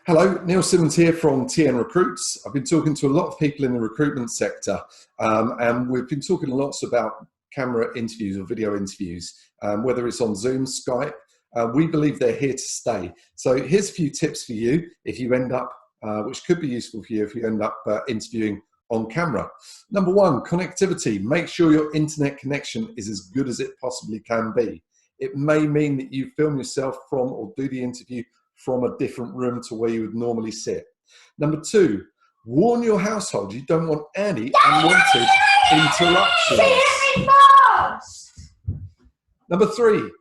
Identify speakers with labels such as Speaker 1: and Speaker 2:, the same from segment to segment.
Speaker 1: Hello, Neil Simmons here from TN Recruits. I've been talking to a lot of people in the recruitment sector, and we've been talking lots about camera interviews or video interviews, whether it's on Zoom, Skype. We believe they're here to stay. So here's a few tips for you if you end up, which could be useful for you if you end up interviewing on camera. Number one, connectivity. Make sure your internet connection is as good as it possibly can be. It may mean that you film yourself from or do the interview from a different room to where you would normally sit. Number two, warn your household you don't want any unwanted interruptions. Number three,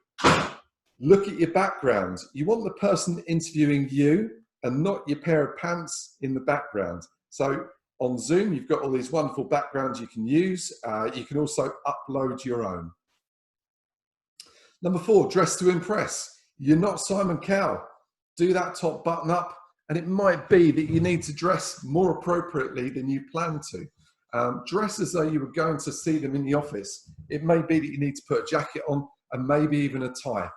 Speaker 1: look at your background. You want the person interviewing you and not your pair of pants in the background. So on Zoom, you've got all these wonderful backgrounds you can use. You can also upload your own. Number four, dress to impress. You're not Simon Cowell. Do that top button up, and it might be that you need to dress more appropriately than you planned to. Dress as though you were going to see them in the office. It may be that you need to put a jacket on and maybe even a tie.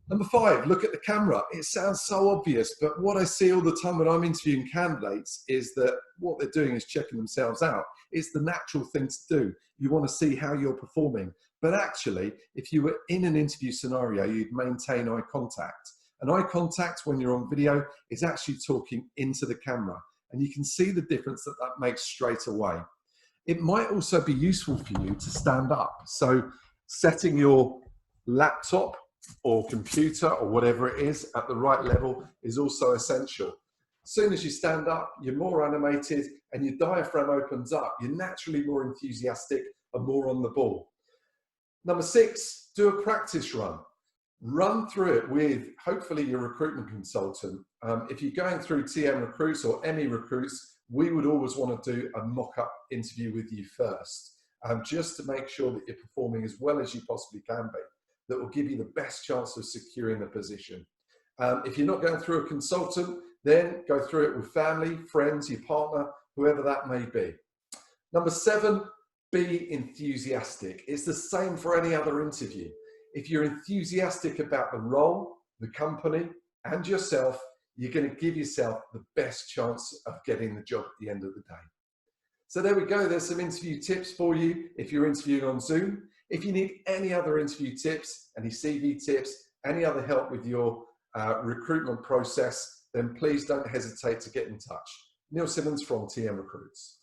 Speaker 1: Number five, look at the camera. It sounds so obvious, but what I see all the time when I'm interviewing candidates is that what they're doing is checking themselves out. It's the natural thing to do. You want to see how you're performing. But actually, if you were in an interview scenario, you'd maintain eye contact. And eye contact when you're on video is actually talking into the camera. And you can see the difference that that makes straight away. It might also be useful for you to stand up. So setting your laptop or computer or whatever it is at the right level is also essential. As soon as you stand up, you're more animated and your diaphragm opens up. You're naturally more enthusiastic and more on the ball. Number six, do a practice run. Run through it with hopefully your recruitment consultant. If you're going through TM Recruits or ME Recruits, we would always want to do a mock-up interview with you first, just to make sure that you're performing as well as you possibly can be. That will give you the best chance of securing the position. If you're not going through a consultant, then go through it with family, friends, your partner, whoever that may be. Number seven, be enthusiastic. It's the same for any other interview. If you're enthusiastic about the role, the company, and yourself, you're going to give yourself the best chance of getting the job at the end of the day. So there we go. There's some interview tips for you if you're interviewing on Zoom. If you need any other interview tips, any CV tips, any other help with your recruitment process, then please don't hesitate to get in touch. Neil Simmons from TM Recruits.